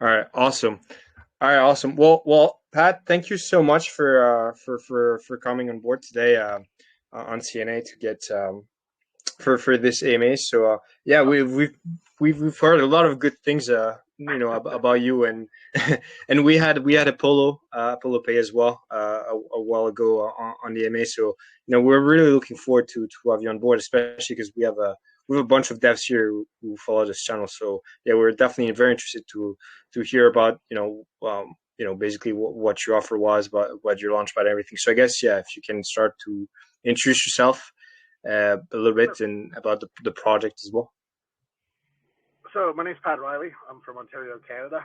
All right, awesome. All right, awesome. Well, Pat, thank you so much for coming on board today on CNA to get for this AMA. So yeah, we've heard a lot of good things about you and and we had Apollo Pay as well a while ago on the AMA. So we're really looking forward to have you on board, especially because we have a bunch of devs here who follow this channel. So yeah, we're definitely very interested to hear about basically what your offer was, about what your launch about everything. So I guess yeah, if you can start to introduce yourself a little bit and about the project as well. So my name's Pat Riley. I'm from Ontario, Canada.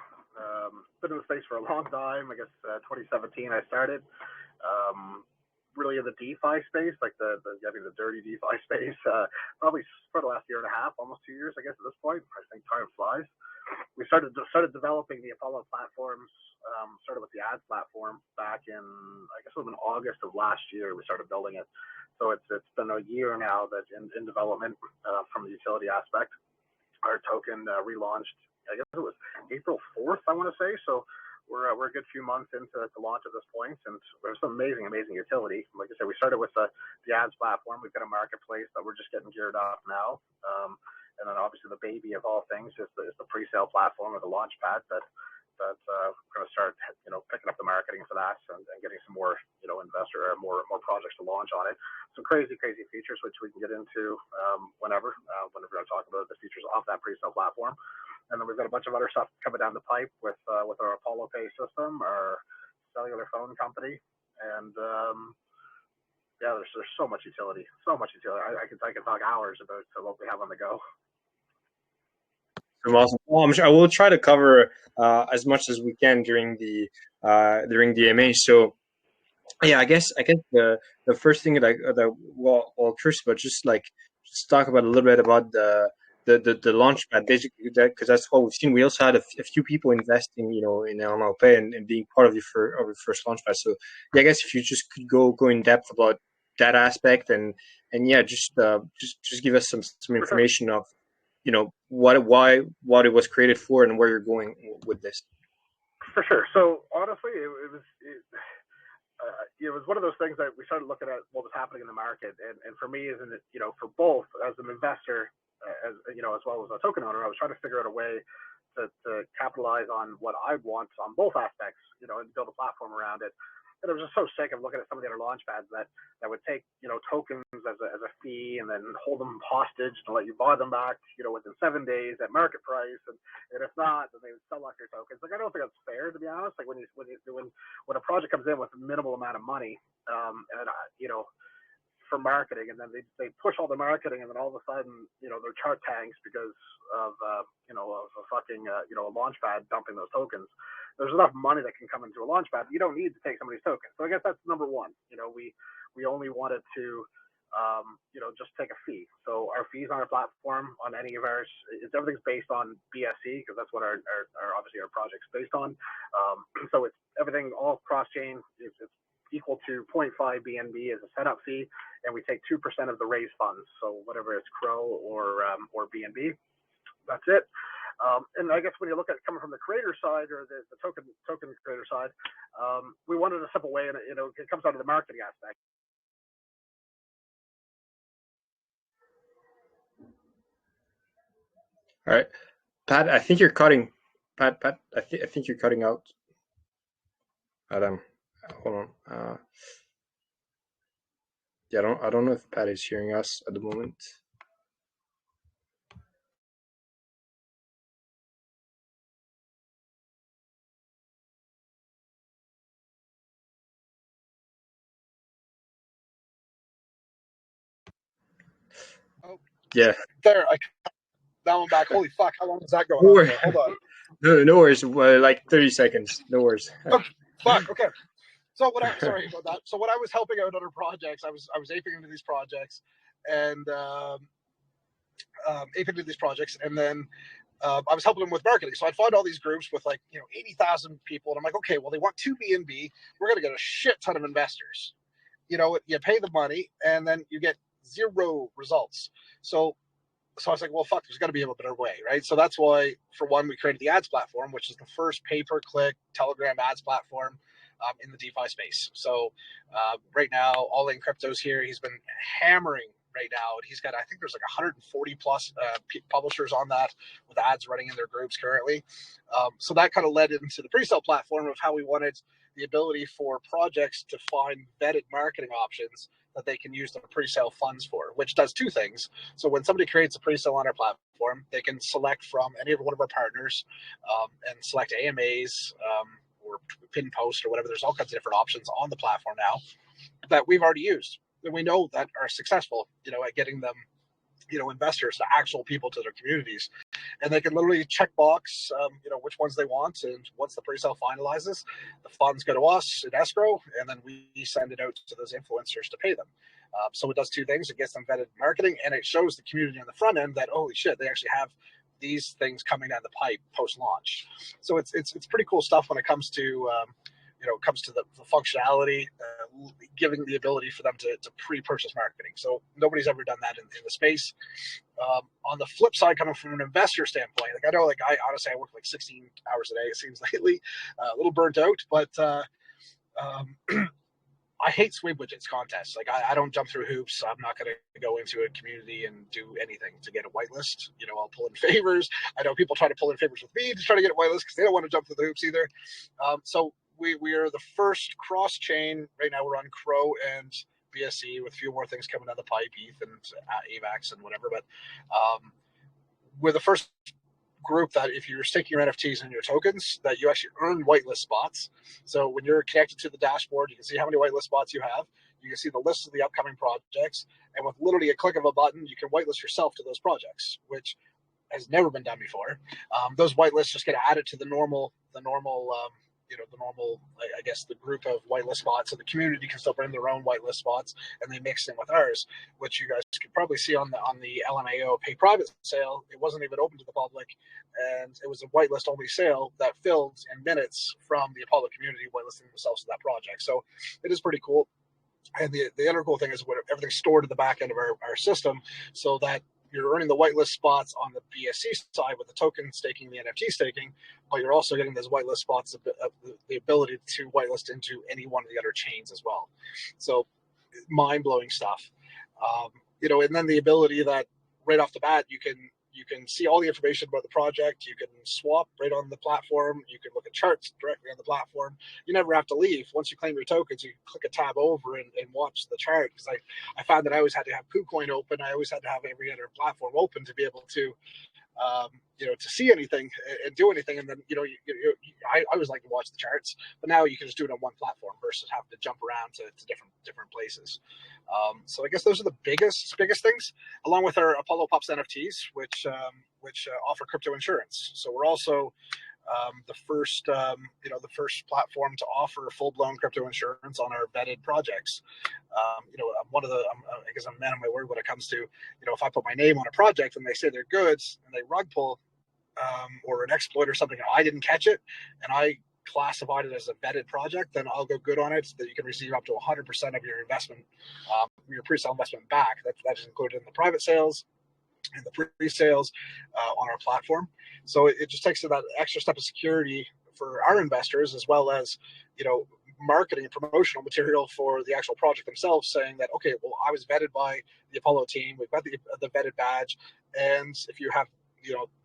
Been in the space for a long time. I guess 2017 I started. Really in the DeFi space, like the dirty DeFi space. Probably for the last year and a half, almost 2 years, I guess at this point. I think time flies. We started developing the Apollo platforms. Started with the ads platform back in, I guess it was in August of last year. We started building it. So it's been a year now that in development from the utility aspect. Our token relaunched, I guess it was April 4th, I want to say. So we're a good few months into the launch at this point, and there's some amazing utility. Like I said, we started with the ads platform. We've got a marketplace that we're just getting geared up now. And then obviously the baby of all things is the pre-sale platform or the Launchpad that we're going to start, picking up the marketing for that and getting some more, investor or more projects to launch on it. Some crazy features which we can get into whenever we're going to talk about the features off that pre-sale platform. And then we've got a bunch of other stuff coming down the pipe with our Apollo Pay system, our cellular phone company, and yeah, there's so much utility, I can talk hours about what we have on the go. Awesome. Well, I will try to cover as much as we can during the AMA. So yeah, I guess the first thing that curious about just talk about a little bit about the launchpad basically because that's what we've seen. We also had a few people investing in LMLP and being part of your first launchpad. So yeah, I guess if you just could go in depth about that aspect and yeah, just give us some information of what it was created for and where you're going with this. For sure. So honestly, it was one of those things that we started looking at what was happening in the market, and for me, isn't it, for both as an investor, as well as a token owner, I was trying to figure out a way to capitalize on what I want on both aspects, and build a platform around it. And I was just so sick of looking at some of the other launch pads that would take, tokens as a fee and then hold them hostage and let you buy them back, within 7 days at market price. And if not, then they would sell off your tokens. Like, I don't think that's fair, to be honest. Like when a project comes in with a minimal amount of money, for marketing, and then they push all the marketing, and then all of a sudden, their chart tanks because of a fucking a launch pad dumping those tokens. There's enough money that can come into a launch pad. You don't need to take somebody's tokens. So I guess that's number one. We only wanted to just take a fee. So our fees on our platform, on any of ours, everything's based on BSC because that's what our obviously our project's based on. So it's everything all cross chain. It's equal to 0.5 BNB as a setup fee, and we take 2% of the raised funds. So whatever it's CRO or BNB, that's it. And I guess when you look at it coming from the creator side or the token creator side, we wanted a simple way, and it comes out of the marketing aspect. All right, Pat, I think you're cutting. Pat, I think you're cutting out. Adam, hold on. Yeah, I don't know if Pat is hearing us at the moment. Oh, yeah. There, now I'm back. Holy fuck! How long is that going on? Hold on. No worries. Like 30 seconds. No worries. Okay. Fuck. Okay. So sorry about that. So when I was helping out other projects, I was aping into these projects, and and then I was helping them with marketing. So I'd find all these groups with 80,000 people, and I'm like, okay, well they want 2 BNB. We're gonna get a shit ton of investors. You pay the money, and then you get 0 results. So So I was like, well, fuck, there's got to be a better way, right? So that's why, for one, we created the ads platform, which is the first pay-per-click Telegram ads platform in the DeFi space. So right now, All In Crypto's here. He's been hammering right now. He's got, I think there's like 140 plus publishers on that with ads running in their groups currently. So that kind of led into the pre-sale platform of how we wanted the ability for projects to find vetted marketing options that they can use the pre-sale funds for, which does two things. So when somebody creates a pre-sale on our platform, they can select from any one of our partners and select AMAs or pin post or whatever. There's all kinds of different options on the platform now that we've already used and we know that are successful, at getting them, investors, to actual people to their communities. And they can literally check box, which ones they want. And once the pre-sale finalizes, the funds go to us in escrow, and then we send it out to those influencers to pay them. So it does two things. It gets them vetted marketing, and it shows the community on the front end that, holy shit, they actually have these things coming down the pipe post-launch. So it's pretty cool stuff when it comes to the functionality, giving the ability for them to pre-purchase marketing. So nobody's ever done that in the space. On the flip side, coming from an investor standpoint, I honestly, I work like 16 hours a day, it seems lately, a little burnt out, but I hate sweep widgets contests. Like I don't jump through hoops. I'm not going to go into a community and do anything to get a whitelist. I'll pull in favors. I know people try to pull in favors with me to try to get a whitelist because they don't want to jump through the hoops either. So we are the first cross chain right now. We're on CRO and BSC with a few more things coming down the pipe, ETH and AVAX and whatever. But we're the first group that if you're staking your NFTs and your tokens, that you actually earn whitelist spots. So when you're connected to the dashboard, you can see how many whitelist spots you have. You can see the list of the upcoming projects, and with literally a click of a button, you can whitelist yourself to those projects, which has never been done before. Those whitelists just get added to the normal, I guess, the group of whitelist spots, so the community can still bring their own whitelist spots, and they mix in with ours, which you guys could probably see on the LMAO pay private sale. It wasn't even open to the public, and it was a whitelist only sale that filled in minutes from the Apollo community whitelisting themselves to that project. So it is pretty cool. And the other cool thing is everything's stored at the back end of our system, so that you're earning the whitelist spots on the BSC side with the token staking, the NFT staking, but you're also getting those whitelist spots, the ability to whitelist into any one of the other chains as well. So mind-blowing stuff. And then the ability that right off the bat, you can see all the information about the project. You can swap right on the platform. You can look at charts directly on the platform. You never have to leave. Once you claim your tokens, you click a tab over and watch the chart. Because I found that I always had to have KuCoin open. I always had to have every other platform open to be able to to see anything and do anything. And then, I always like to watch the charts, but now you can just do it on one platform versus have to jump around to different places. So I guess those are the biggest things, along with our Apollo Pops NFTs, which offer crypto insurance. So we're also the first platform to offer full-blown crypto insurance on our vetted projects. I guess I'm a man of my word when it comes to, if I put my name on a project and they say they're good and they rug pull or an exploit or something, and I didn't catch it and I classified it as a vetted project, then I'll go good on it so that you can receive up to 100% of your investment, your pre-sale investment back. That is included in the private sales and the pre-sales on our platform. So it just takes that extra step of security for our investors, as well as, marketing and promotional material for the actual project themselves, saying that, okay, well, I was vetted by the Apollo team. We've got the vetted badge. And if you have,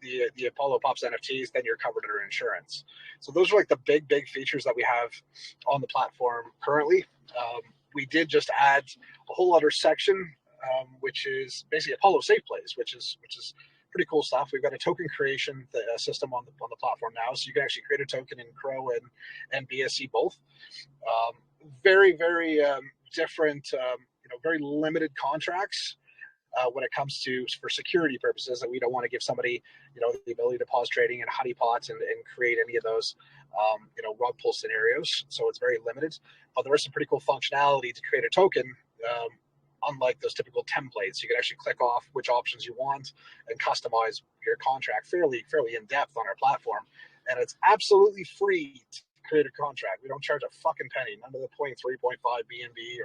the Apollo Pops NFTs, then you're covered under insurance. So those are like the big features that we have on the platform currently. We did just add a whole other section, which is basically Apollo Safe Plays, which is pretty cool stuff. We've got a token creation system on the platform now, so you can actually create a token in CRO and BSC both. Very different, very limited contracts when it comes to for security purposes, that we don't want to give somebody the ability to pause trading and honeypots and create any of those rug pull scenarios. So it's very limited, but there is some pretty cool functionality to create a token. Unlike those typical templates, you can actually click off which options you want and customize your contract fairly in depth on our platform. And it's absolutely free to create a contract. We don't charge a fucking penny, none of the 0.3, 0.5 BNB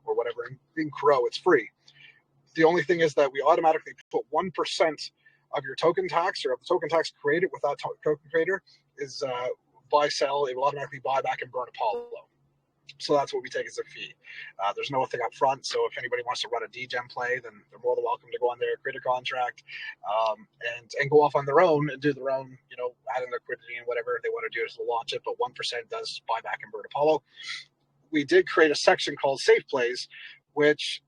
or whatever in CRO. It's free. The only thing is that we automatically put 1% of your token tax, or of the token tax created with that token creator, is buy, sell. It will automatically buy back and burn Apollo. So that's what we take as a fee. There's no thing up front. So if anybody wants to run a DGEM play, then they're more than welcome to go on there, create a contract, and go off on their own and do their own, add in liquidity and whatever they want to do to launch it. But 1% does buy back and burn Apollo. We did create a section called Safe Plays, which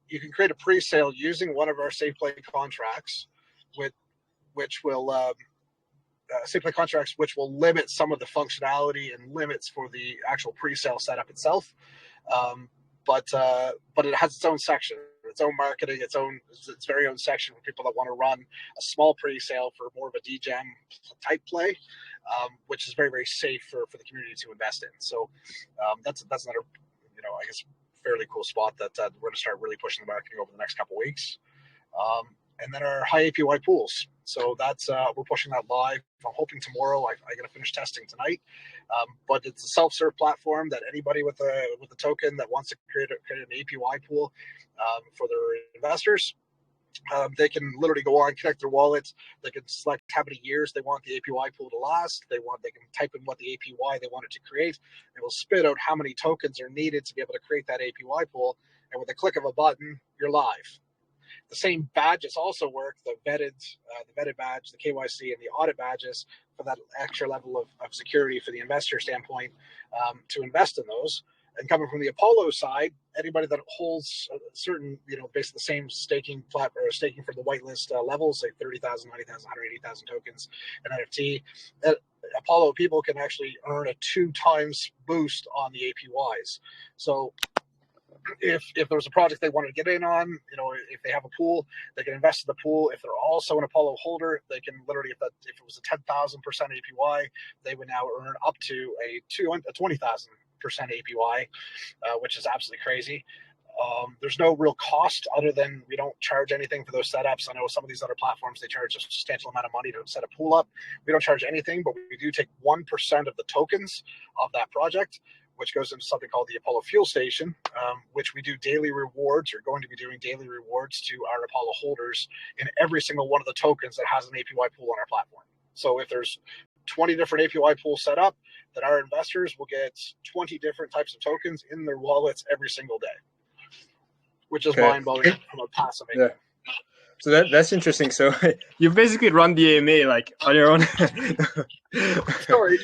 you can create a pre-sale using one of our Safe Play contracts, which will Safe Play contracts, which will limit some of the functionality and limits for the actual pre-sale setup itself. But it has its own section, its own marketing, its very own section for people that want to run a small pre-sale for more of a DGEM type play, which is very, very safe for the community to invest in. So that's another, I guess, fairly cool spot that we're going to start really pushing the marketing over the next couple of weeks. And then our high APY pools. So that's we're pushing that live. I'm hoping tomorrow. I got to finish testing tonight. But it's a self-serve platform that anybody with a token that wants to create an APY pool for their investors, they can literally go on, connect their wallets. They can select how many years they want the APY pool to last. They can type in what the APY they want it to create. It will spit out how many tokens are needed to be able to create that APY pool. And with the click of a button, you're live. The same badges also work, the vetted badge, the KYC, and the audit badges for that extra level of security for the investor standpoint to invest in those. And coming from the Apollo side, anybody that holds a certain, basically the same staking platform or staking for the whitelist levels, like 30,000, 90,000, 180,000 tokens and NFT, Apollo people can actually earn a 2 times boost on the APYs. So if there's a project they want to get in on, if they have a pool, they can invest in the pool. If they're also an Apollo holder, they can literally, if it was a 10,000% APY, they would now earn up to a 20,000% APY, which is absolutely crazy. There's no real cost other than we don't charge anything for those setups. I know some of these other platforms, they charge a substantial amount of money to set a pool up. We don't charge anything, but we do take 1% of the tokens of that project, which goes into something called the Apollo Fuel Station, which we do daily rewards, or going to be doing daily rewards to our Apollo holders in every single one of the tokens that has an APY pool on our platform. So if there's 20 different APY pools set up, then our investors will get 20 different types of tokens in their wallets every single day, which is mind-blowing from a passive income. Yeah. So that's interesting. So you basically run the AMA like on your own. Sorry.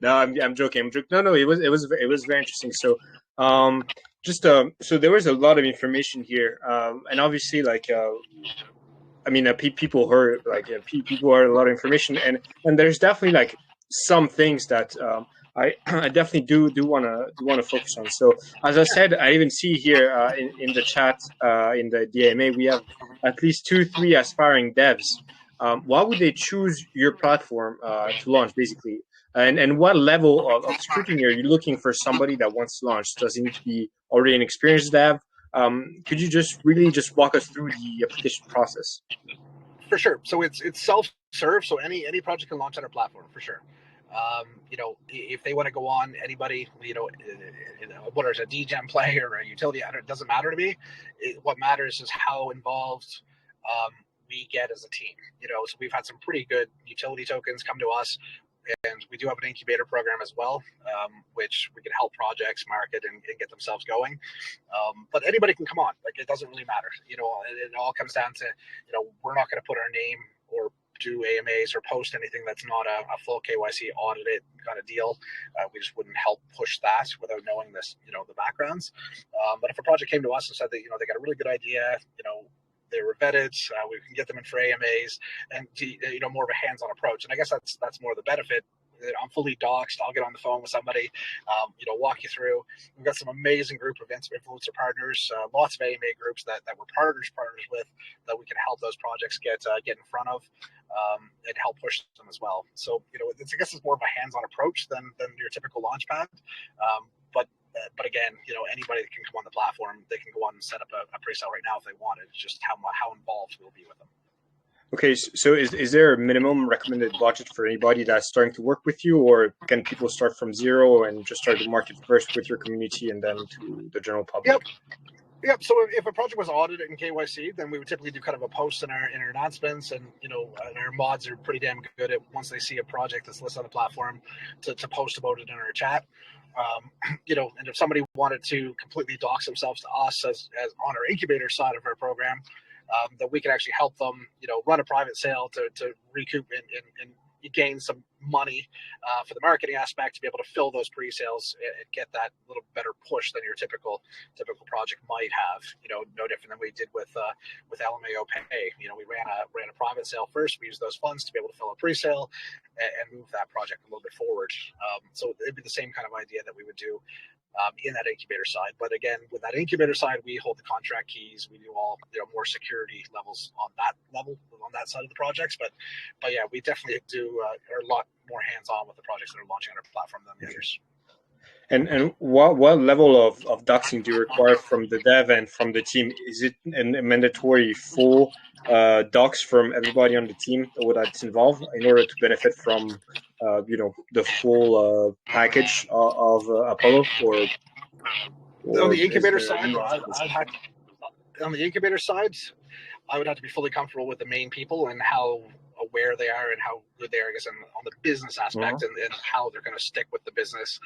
No, I'm joking. No, it was very interesting. So so there was a lot of information here, and obviously people heard people heard a lot of information, and there's definitely some things that I definitely do want to focus on. So as I said, I even see here in the chat in the DMA we have at least 2-3 aspiring devs. Why would they choose your platform to launch, basically? And what level of scrutiny are you looking for somebody that wants to launch? Does it need to be already an experienced dev? Could you just walk us through the application process? For sure. So it's self-serve. So any project can launch on our platform for sure. If they want to go on, anybody, whether it's a DGEM play or a utility, it doesn't matter to me. What matters is how involved we get as a team. So we've had some pretty good utility tokens come to us, and we do have an incubator program as well, which we can help projects market and get themselves going. But anybody can come on. It doesn't really matter. It all comes down to, we're not going to put our name or do AMAs or post anything that's not a full KYC audited kind of deal. We just wouldn't help push that without knowing this, the backgrounds. But if a project came to us and said that, they got a really good idea, they were vetted, we can get them in for AMAs and, more of a hands-on approach. And I guess that's more the benefit. I'm fully doxed. I'll get on the phone with somebody, walk you through. We've got some amazing group of influencer partners, lots of AMA groups that we're partners with, that we can help those projects get in front of and help push them as well. So, I guess it's more of a hands-on approach than your typical Launchpad. But again, anybody that can come on the platform, they can go on and set up a pre-sale right now if they want it. It's just how involved we'll be with them. Okay, so is there a minimum recommended budget for anybody that's starting to work with you, or can people start from zero and just start to market first with your community and then to the general public? Yep. Yep. So if a project was audited in KYC, then we would typically do kind of a post in our announcements, and and our mods are pretty damn good at once they see a project that's listed on the platform to post about it in our chat. And if somebody wanted to completely dox themselves to us as on our incubator side of our program, that we can actually help them, run a private sale to recoup and gain some money for the marketing aspect to be able to fill those pre-sales and get that little better push than your typical project might have. No different than we did with LMAO Pay. We ran a private sale first. We used those funds to be able to fill a pre-sale and move that project a little bit forward. So it'd be the same kind of idea that we would do in that incubator side. But again, with that incubator side, we hold the contract keys. We do all more security levels on that level, on that side of the projects. But yeah, we definitely are a lot more hands-on with the projects that are launching on our platform than the others. And what level of doxing do you require from the dev and from the team? Is it a mandatory full docs from everybody on the team that's involved in order to benefit from the full package of Apollo? Or on the incubator side, I would have to be fully comfortable with the main people and how aware they are and how good they are, I guess, on the business aspect and how they're going to stick with the business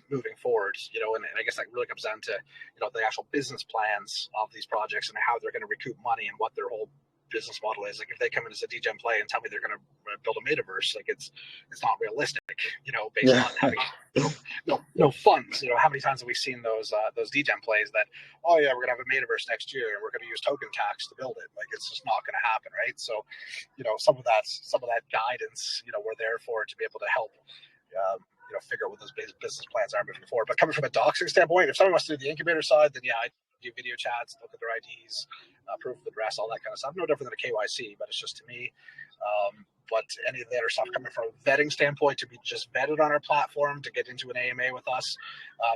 moving forward. And I guess that really comes down to the actual business plans of these projects and how they're going to recoup money and what their whole business model is. Like if they come in as a DGEM play and tell me they're going to build a metaverse, like it's not realistic, based on having no funds. How many times have we seen those DGEM plays that, oh yeah, we're going to have a metaverse next year and we're going to use token tax to build it? Like it's just not going to happen, right? So, some of that guidance, we're there for to be able to help figure out what those business plans are moving forward. But coming from a doxing standpoint, if someone wants to do the incubator side, then yeah, I do video chats, look at their IDs, proof of address, all that kind of stuff. No different than a KYC, but it's just to me. But any of the other stuff coming from a vetting standpoint, to be just vetted on our platform to get into an AMA with us,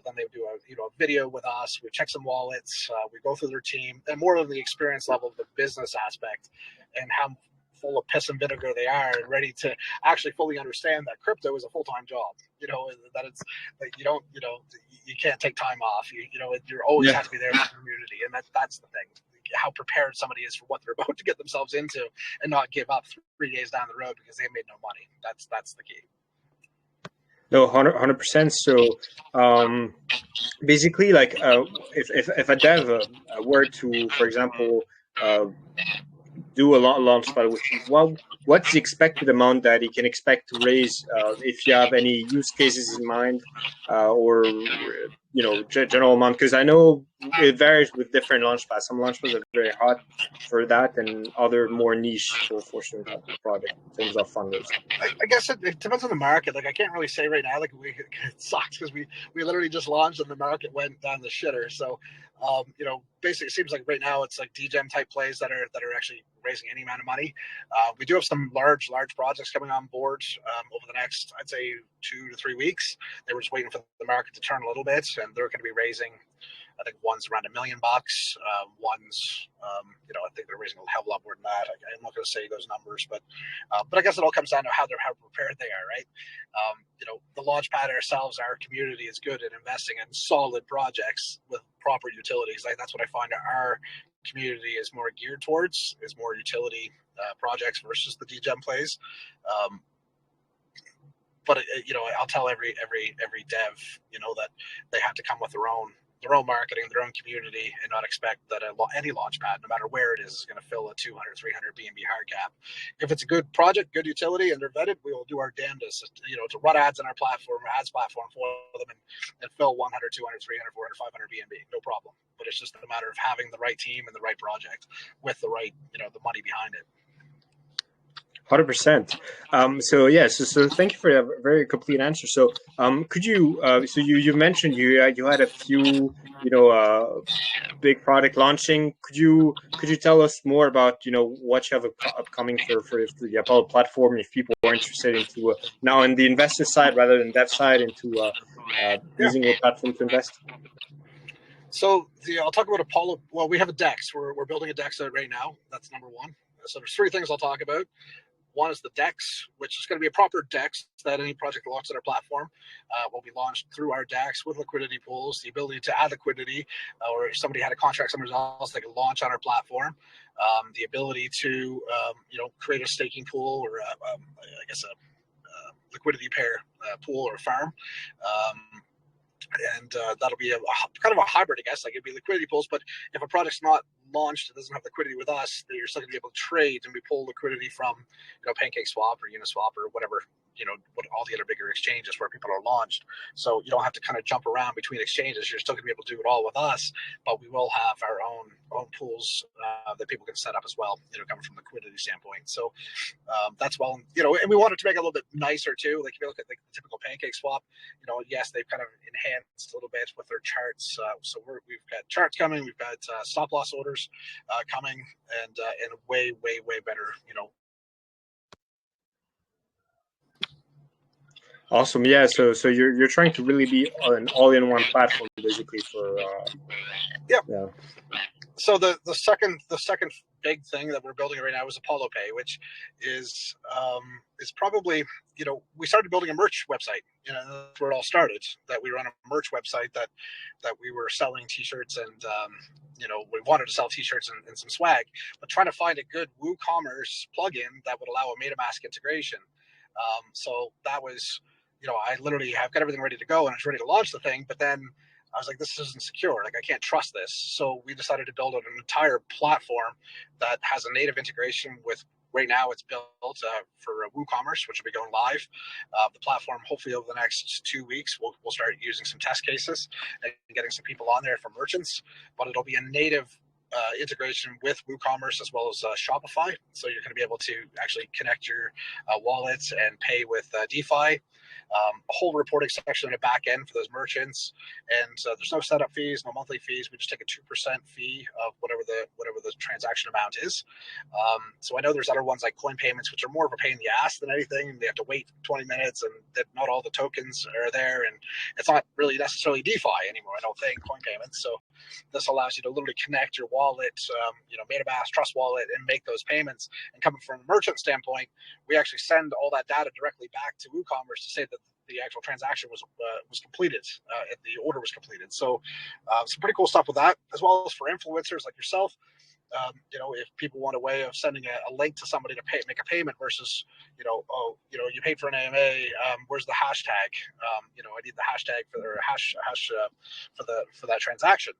then they do a video with us. We check some wallets, we go through their team, and more of the experience level of the business aspect and how full of piss and vinegar they are and ready to actually fully understand that crypto is a full-time job, that it's like you can't take time off, you're always have to be there for the community. And that's the thing, how prepared somebody is for what they're about to get themselves into and not give up 3 days down the road because they made no money. That's the key. No, 100%. So basically, like if a dev were to, for example, do a Launchpad with you, what's the expected amount that he can expect to raise? If you have any use cases in mind, or general amount, because I know it varies with different Launchpads. Some Launchpads are very hot for that, and other more niche for certain type of product in terms of fundraising. I guess it depends on the market. Like I can't really say right now. Like it sucks because we literally just launched and the market went down the shitter. So basically, it seems like right now it's like DGEM type plays that are actually raising any amount of money. We do have some large projects coming on board over the next, I'd say, 2 to 3 weeks. They were just waiting for the market to turn a little bit, and they're going to be raising, I think one's around $1 million. One's, I think they're raising a hell of a lot more than that. I'm not going to say those numbers, but I guess it all comes down to how prepared they are, right? The Launchpad ourselves, our community is good at investing in solid projects with proper utilities. Like that's what I find our community is more geared towards, is more utility projects versus the DGEM plays. But I'll tell every dev, that they have to come with their own marketing, their own community, and not expect that any Launchpad, no matter where it is going to fill a 200, 300 BNB hard cap. If it's a good project, good utility, and they're vetted, we will do our damnedest, to run ads on our ads platform for them and fill 100, 200, 300, 400, 500 BNB, no problem. But it's just a matter of having the right team and the right project with the right, the money behind it. 100%. So thank you for a very complete answer. So could you so you mentioned you had a few big product launching. Could you tell us more about what you have upcoming for the Apollo platform, if people are interested into now in the investor side rather than dev side, into using your platform to invest? So I'll talk about Apollo. Well, we have a DEX. We're building a DEX out right now. That's number one. So there's 3 things I'll talk about. One is the DEX, which is going to be a proper DEX that any project that launches on our platform will be launched through our DEX with liquidity pools, the ability to add liquidity, or if somebody had a contract somewhere else, they can launch on our platform. The ability to create a staking pool, or I guess a liquidity pair pool or farm. And that'll be a kind of a hybrid, I guess. Like, it'd be liquidity pools, but if a product's not launched, it doesn't have liquidity with us, then you're still going to be able to trade, and we pull liquidity from, PancakeSwap or Uniswap or whatever, what all the other bigger exchanges where people are launched. So you don't have to kind of jump around between exchanges. You're still going to be able to do it all with us, but we will have our own pools that people can set up as well, coming from a liquidity standpoint. So that's well, and we wanted to make it a little bit nicer too. Like, if you look at the typical PancakeSwap, yes, they've kind of enhanced a little bit with their charts. So we've got charts coming, we've got stop loss orders coming, and way better, Awesome. Yeah. So you're trying to really be an all-in-one platform, basically, for yeah. So the second big thing that we're building right now is Apollo Pay, which is probably, we started building a merch website. That's where it all started. That we run a merch website that we were selling T-shirts, and we wanted to sell T-shirts and some swag, but trying to find a good WooCommerce plugin that would allow a MetaMask integration. So that was, I literally have got everything ready to go, and I was ready to launch the thing, but then I was like, this isn't secure. Like, I can't trust this. So we decided to build an entire platform that has a native integration with, right now it's built for WooCommerce, which will be going live. The platform, hopefully over the next 2 weeks, we'll start using some test cases and getting some people on there for merchants, but it'll be a native integration with WooCommerce as well as Shopify. So you're going to be able to actually connect your wallets and pay with DeFi. A whole reporting section in the back end for those merchants, and there's no setup fees, no monthly fees. We just take a 2% fee of whatever the transaction amount is. So I know there's other ones like coin payments, which are more of a pain in the ass than anything. They have to wait 20 minutes, and not all the tokens are there, and it's not really necessarily DeFi anymore, I don't think, coin payments. So this allows you to literally connect your wallet, MetaMask, Trust Wallet, and make those payments. And coming from a merchant standpoint, we actually send all that data directly back to WooCommerce to say that the actual transaction was completed, and the order was completed. So some pretty cool stuff with that, as well as for influencers like yourself. If people want a way of sending a link to somebody to make a payment versus, you paid for an AMA, where's the hashtag? I need the hashtag for their hash for that transaction.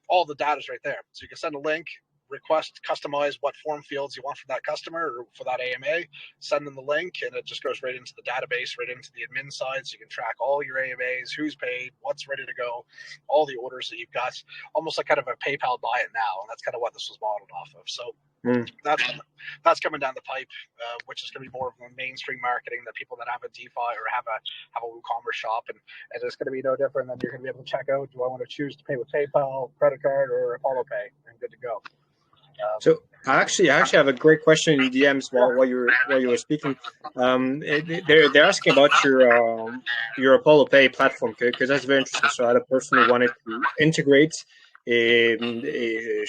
All the data is right there. So you can send a link, request, customize what form fields you want from that customer or for that AMA, send them the link, and it just goes right into the database, right into the admin side, so you can track all your AMAs, who's paid, what's ready to go, all the orders that you've got, almost like kind of a PayPal buy it now, and that's kind of what this was modeled off of. So that's coming down the pipe, which is going to be more of a mainstream marketing that people that have a DeFi or have a WooCommerce shop, and it's going to be no different than you're going to be able to check out, do I want to choose to pay with PayPal, credit card, or Apollo Pay, and good to go. So I actually have a great question in DMs while you were speaking. They're asking about your Apollo Pay platform, because that's very interesting. So I had a person who wanted to integrate a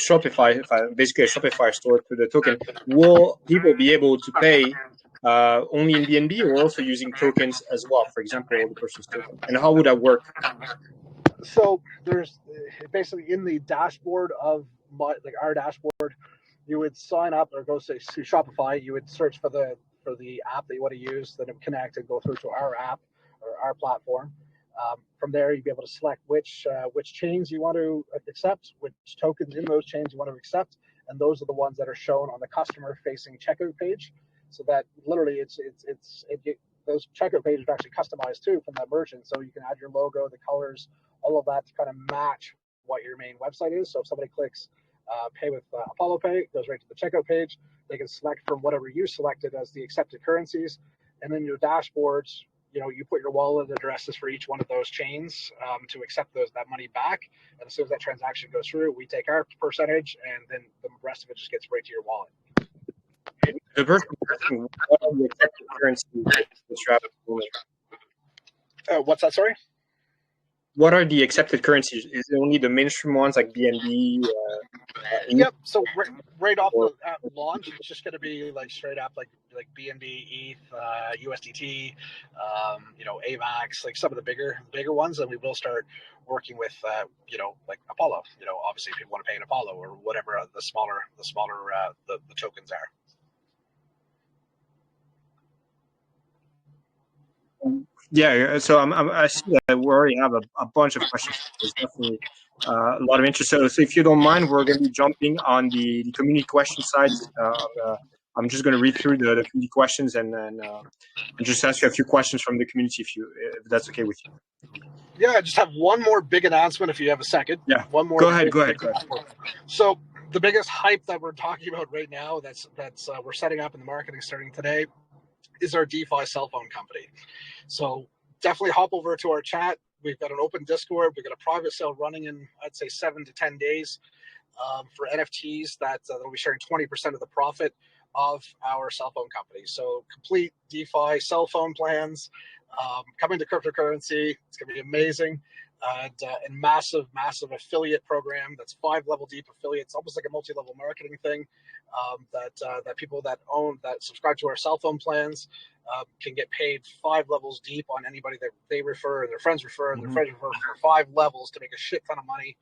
Shopify, basically a Shopify store to the token. Will people be able to pay only in BNB, or also using tokens as well? For example, the person's token, and how would that work? So there's basically in the dashboard of our dashboard, you would sign up or go to Shopify. You would search for the app that you want to use, then it would connect and go through to our app or our platform. From there, you'd be able to select which chains you want to accept, which tokens in those chains you want to accept, and those are the ones that are shown on the customer-facing checkout page. So that literally, those checkout pages are actually customized too from that merchant. So you can add your logo, the colors, all of that to kind of match what your main website is. So if somebody clicks pay with Apollo Pay, it goes right to the checkout page. They can select from whatever you selected as the accepted currencies, and then your dashboards, you put your wallet addresses for each one of those chains to accept that money back. And as soon as that transaction goes through, we take our percentage, and then the rest of it just gets right to your wallet. The person asking, what are the accepted currencies? What's that? Sorry. What are the accepted currencies? Is it only the mainstream ones like BNB? Yep. So right off launch, it's just going to be like straight up like BNB, ETH, USDT, AVAX, like some of the bigger ones. And we will start working with like Apollo. Obviously if people want to pay in Apollo or whatever the smaller the tokens are. Yeah, so I see that we already have a bunch of questions. There's definitely a lot of interest. So if you don't mind, we're going to be jumping on the community question side. I'm just going to read through the community questions and then and just ask you a few questions from the community if that's okay with you. Yeah, I just have one more big announcement if you have a second. Yeah, one more. Go ahead. So the biggest hype that we're talking about right now that's we're setting up in the marketing starting today is our DeFi cell phone company. So definitely hop over to our chat. We've got an open Discord. We've got a private sale running in, I'd say, 7 to 10 days for NFTs that'll be sharing 20% of the profit of our cell phone company. So complete DeFi cell phone plans coming to cryptocurrency. It's going to be amazing. And massive affiliate program that's 5-level deep affiliates, almost like a multi-level marketing thing that people that subscribe to our cell phone plans can get paid 5 levels deep on anybody that they refer and their friends refer and their friends refer for 5 levels to make a shit ton of money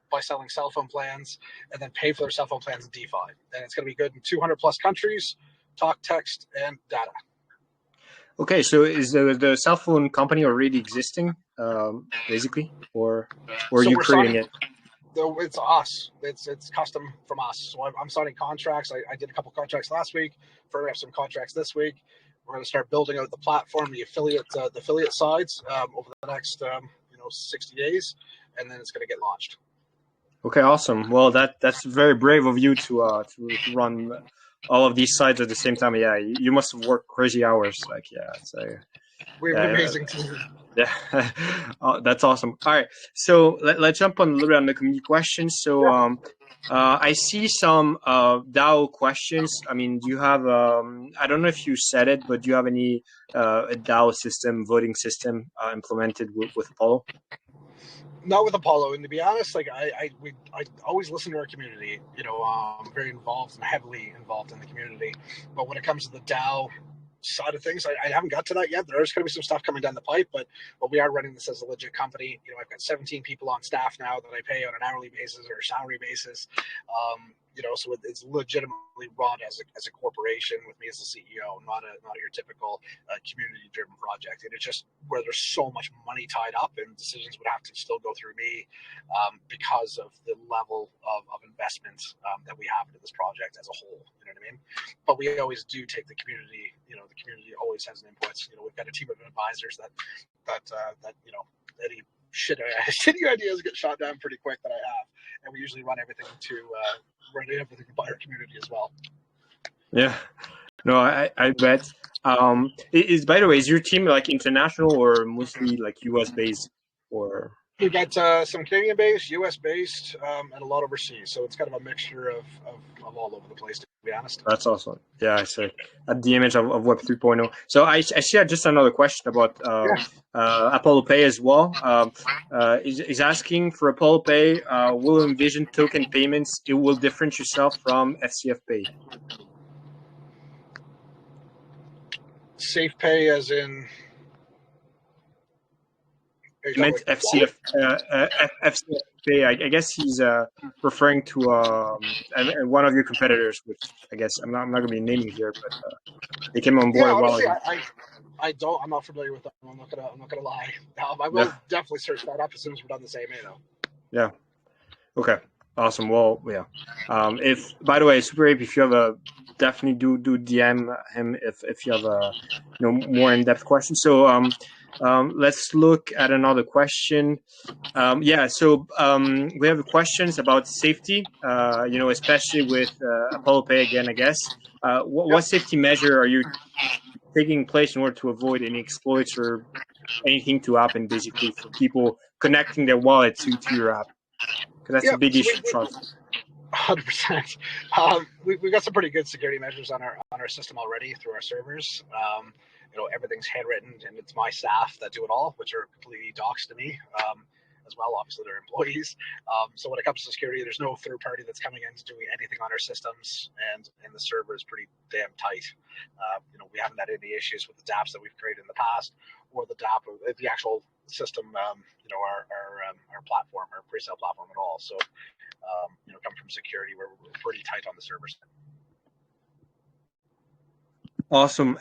by selling cell phone plans and then pay for their cell phone plans in DeFi. And it's going to be good in 200 plus countries, talk, text, and data. Okay, so is the cell phone company already existing, basically, or are you creating it? It's us. It's custom from us. So I'm signing contracts. I did a couple contracts last week. We're gonna have some contracts this week. We're gonna start building out the platform, the affiliate sides over the next 60 days, and then it's gonna get launched. Okay, awesome. Well, that's very brave of you to run all of these sides at the same time. Yeah, you must have worked crazy hours. Like, yeah, it's we have an amazing team. Yeah, that's awesome. All right, so let's jump on a little bit on the community questions. So I see some DAO questions. I mean, do you have, I don't know if you said it, but do you have any a DAO system, voting system implemented with Apollo? Not with Apollo, and to be honest, like I always listen to our community. I'm very involved and heavily involved in the community. But when it comes to the DAO side of things, I haven't got to that yet. There's going to be some stuff coming down the pipe, but we are running this as a legit company. I've got 17 people on staff now that I pay on an hourly basis or a salary basis. So it's legitimately run as a corporation with me as the CEO, not your typical community-driven project. And it's just where there's so much money tied up, and decisions would have to still go through me because of the level of investment that we have into this project as a whole. You know what I mean? But we always do take the community. The community always has an input. We've got a team of advisors that any shitty ideas get shot down pretty quick that I have, and we usually run everything by our community as well. Yeah, no, I bet. By the way, is your team like international or mostly like US based or? We've got some Canadian based, US based, and a lot overseas. So it's kind of a mixture of all over the place, to be honest. That's awesome. Yeah, I see. At the image of Web 3.0. So I see just another question about Apollo Pay as well. Is asking for Apollo Pay, will envision token payments, it will differentiate yourself from FCF Pay? Safe Pay as in? I meant FCF Pay. I guess he's referring to one of your competitors, which I guess I'm not going to be naming here, but they came on board a while ago. I'm not familiar with them. I'm not gonna lie. I will definitely search that up as soon as we're done this AMA though. Yeah. Okay. Awesome. Well, yeah. If by the way, Super Ape, if you have definitely do DM him if you have a more in depth question. So let's look at another question. So we have questions about safety. Especially with Apollo Pay again, I guess. What safety measure are you taking place in order to avoid any exploits or anything to happen, basically, for people connecting their wallet to your app? Because that's a big issue. 100%. We've got some pretty good security measures on our system already through our servers. Everything's handwritten, and it's my staff that do it all, which are completely doxed to me. as well. Obviously, they're employees. So when it comes to security, there's no third party that's coming in to doing anything on our systems, and the server is pretty damn tight. We haven't had any issues with the dApps that we've created in the past, or the dApp, the actual system, our platform, our pre-sale platform at all. So, come from security, we're pretty tight on the server side. Awesome.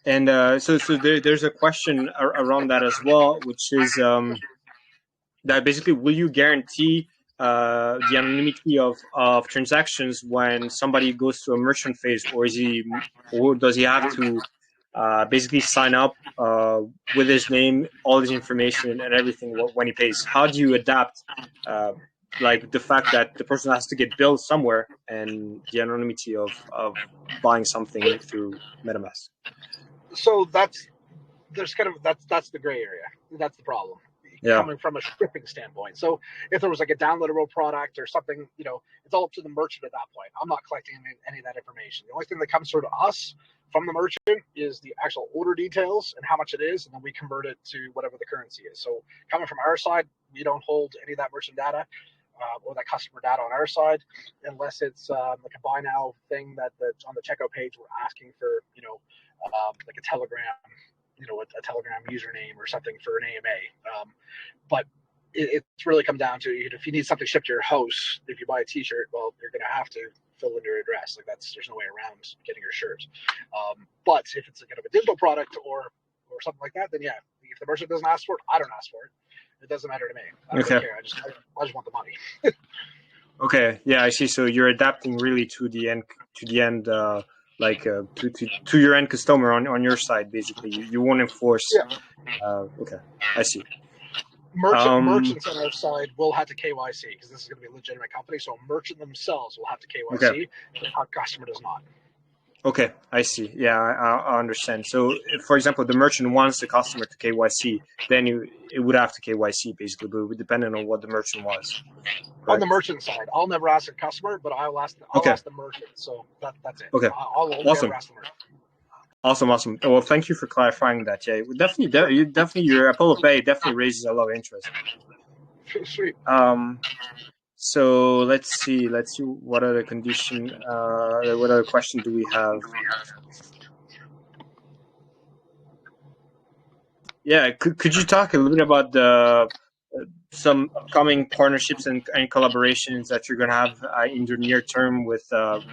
So there's a question around that as well, which is that basically, will you guarantee the anonymity of transactions when somebody goes to a merchant phase, or does he have to basically sign up with his name, all his information, and everything when he pays? How do you adapt like the fact that the person has to get billed somewhere and the anonymity of buying something through MetaMask? So that's the gray area. That's the problem. Yeah. Coming from a shipping standpoint. So if there was like a downloadable product or something, it's all up to the merchant at that point. I'm not collecting any of that information. The only thing that comes through to us from the merchant is the actual order details and how much it is, and then we convert it to whatever the currency is. So coming from our side, we don't hold any of that merchant data or that customer data on our side, unless it's like a buy now thing that's on the checkout page. We're asking for, like a Telegram, a Telegram username or something for an AMA. But it's really come down to, if you need something shipped to your house, if you buy a T-shirt, well, you're going to have to fill in your address. Like there's no way around getting your shirt. But if it's a kind of a digital product or something like that, then yeah, if the merchant doesn't ask for it, I don't ask for it. It doesn't matter to me. I don't care. I just want the money. Okay. Yeah, I see. So you're adapting really to the end, like to your end customer on your side. Basically, you won't enforce. Yeah. Okay, I see. Merchants on our side will have to KYC, because this is going to be a legitimate company. So a merchant themselves will have to KYC, okay. But our customer does not. Okay, I see. Yeah, I understand. So, if, for example, the merchant wants the customer to KYC, then it would have to KYC basically, but it would depend on what the merchant wants. Correct? On the merchant side, I'll never ask a customer, but I'll ask the merchant. So that's it. Okay. I'll awesome. never ask the merchant. Awesome. Well, thank you for clarifying that. Yeah, your Apollo Pay definitely raises a lot of interest. Sweet. So let's see what other condition, what other question do we have? Yeah, could you talk a little bit about some upcoming partnerships and collaborations that you're going to have in the near term with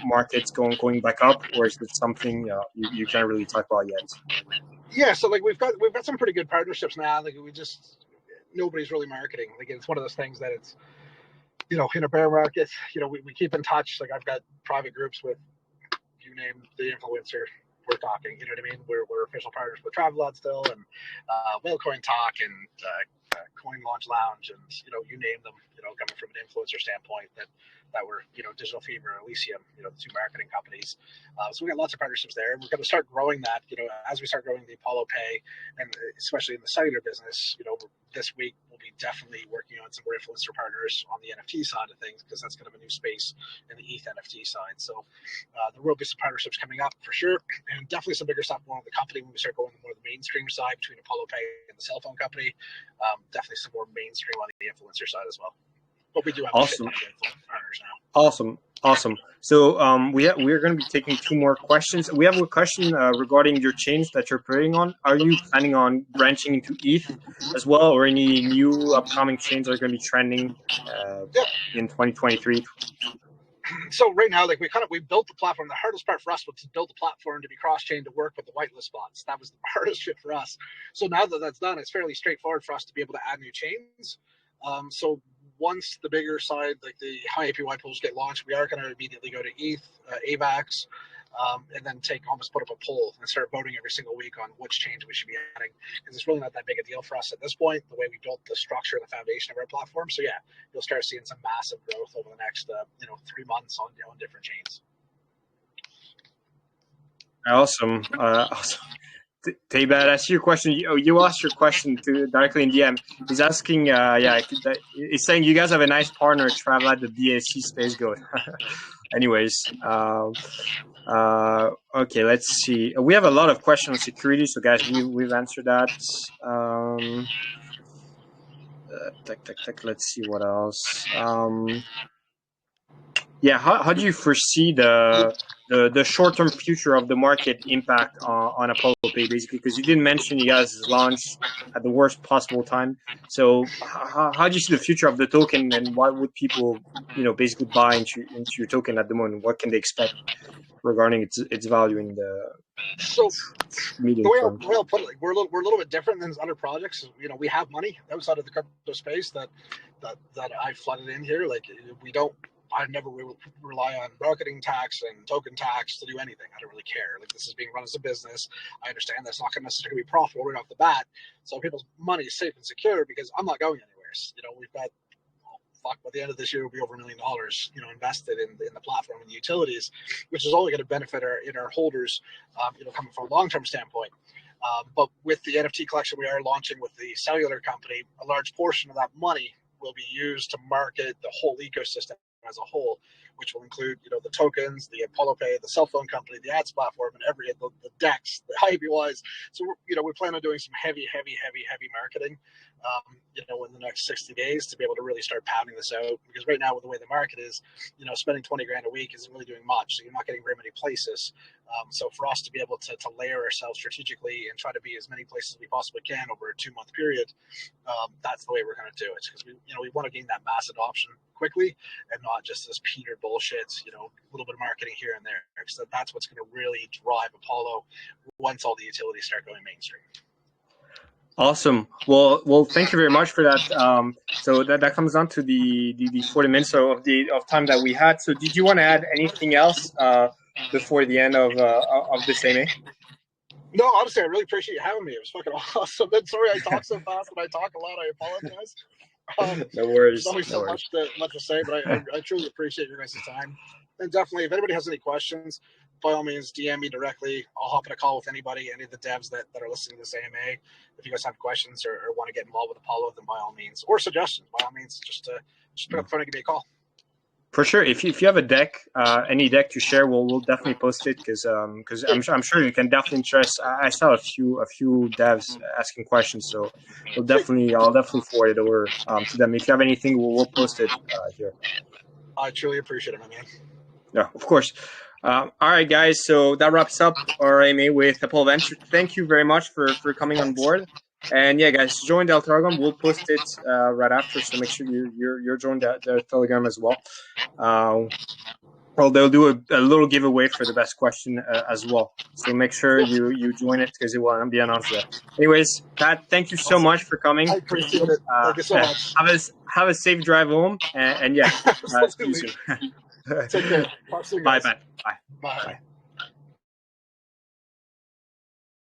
markets going back up, or is it something you can't really talk about yet? Yeah, so like we've got some pretty good partnerships now. Like nobody's really marketing. Like it's one of those things that it's, in a bear market, we keep in touch. Like I've got private groups with, you name the influencer, we're talking. You know what I mean? We're official partners with Travelod still, and Whalecoin Talk, and Coin Launch Lounge, and you name them. Coming from an influencer standpoint, that were Digital Fever, Elysium, the two marketing companies. So we got lots of partnerships there, and we're going to start growing that. As we start growing the Apollo Pay, and especially in the cellular business, this week we'll be definitely working on some more influencer partners on the NFT side of things, because that's kind of a new space in the ETH NFT side. So there will be some partnerships coming up for sure, and definitely some bigger stuff going on with the company when we start going more of the mainstream side between Apollo Pay and the cell phone company. Definitely some more mainstream on the influencer side as well. But we do have awesome partners now. Awesome. So we're going to be taking two more questions. We have a question regarding your change that you're putting on. Are you planning on branching into ETH as well, or any new upcoming chains that are going to be trending in 2023? So right now, like we built the platform. The hardest part for us was to build the platform to be cross-chain to work with the whitelist bots. That was the hardest shit for us. So now that that's done, it's fairly straightforward for us to be able to add new chains. So once the bigger side, like the high APY pools get launched, we are going to immediately go to ETH, AVAX, and then put up a poll and start voting every single week on which change we should be adding, because it's really not that big a deal for us at this point, the way we built the structure and the foundation of our platform. So yeah, you'll start seeing some massive growth over the next 3 months on different chains. Awesome. Taybad, I see your question. You asked your question directly in DM. He's asking, he's saying you guys have a nice partner, Travelod, the BSC Space Goat. Anyways, okay, let's see. We have a lot of questions on security, so guys, we've answered that. Let's see what else. Yeah, how do you foresee the short-term future of the market impact on Apollo Pay, basically? Because you didn't mention you guys launched at the worst possible time. So how do you see the future of the token, and why would people, basically buy into your token at the moment? What can they expect regarding its value in the So medium the way term? I'll put it, like, we're a little bit different than other projects. We have money outside of the crypto space that I flooded in here. Like, I never rely on marketing tax and token tax to do anything. I don't really care. Like, this is being run as a business. I understand that's not going to necessarily be profitable right off the bat. So people's money is safe and secure because I'm not going anywhere. We've got, by the end of this year, will be over $1 million, invested in the platform and the utilities, which is only going to benefit our holders, coming from a long-term standpoint. But with the NFT collection we are launching with the cellular company, a large portion of that money will be used to market the whole ecosystem as a whole, which will include, the tokens, the Apollo Pay, the cell phone company, the ads platform, and the DEX, the IPYs. So we plan on doing some heavy marketing, in the next 60 days to be able to really start pounding this out. Because right now, with the way the market is, spending 20 grand a week isn't really doing much. So you're not getting very many places. So for us to be able to layer ourselves strategically and try to be as many places as we possibly can over a 2-month period, that's the way we're going to do it. Because we want to gain that mass adoption quickly and not just this Peter bullshit, a little bit of marketing here and there. So that's what's going to really drive Apollo once all the utilities start going mainstream. Awesome. Well, thank you very much for that. So that comes down to the 40 minutes of time that we had. So did you want to add anything else before the end of this AMA? No, honestly, I really appreciate you having me. It was fucking awesome. I'm sorry I talk so fast and I talk a lot. I apologize. No worries. There's only so much to say, but I truly appreciate your guys' time. And definitely, if anybody has any questions, by all means, DM me directly. I'll hop in a call with any of the devs that are listening to this AMA. If you guys have questions or want to get involved with Apollo, then by all means, or suggestions, by all means, just pick up the phone and give me a call. For sure. If you have a deck, any deck to share, we'll definitely post it because I'm sure you can definitely interest. I saw a few devs asking questions, so I'll definitely forward it over to them. If you have anything, we'll post it here. I truly appreciate it, my man. Yeah, of course. All right, guys. So that wraps up our AMA with Apollo Venture. Thank you very much for coming on board. And yeah, guys, join the Telegram. We'll post it right after, so make sure you're joined the Telegram as well. Well, they'll do a little giveaway for the best question as well. So make sure you join it because it will be announced there. Anyways, Pat, thank you so much for coming. I appreciate it. Thank you so much. Have a safe drive home, and yeah, see you soon. Take care. Talk soon, Bye, guys. Pat. Bye. Bye.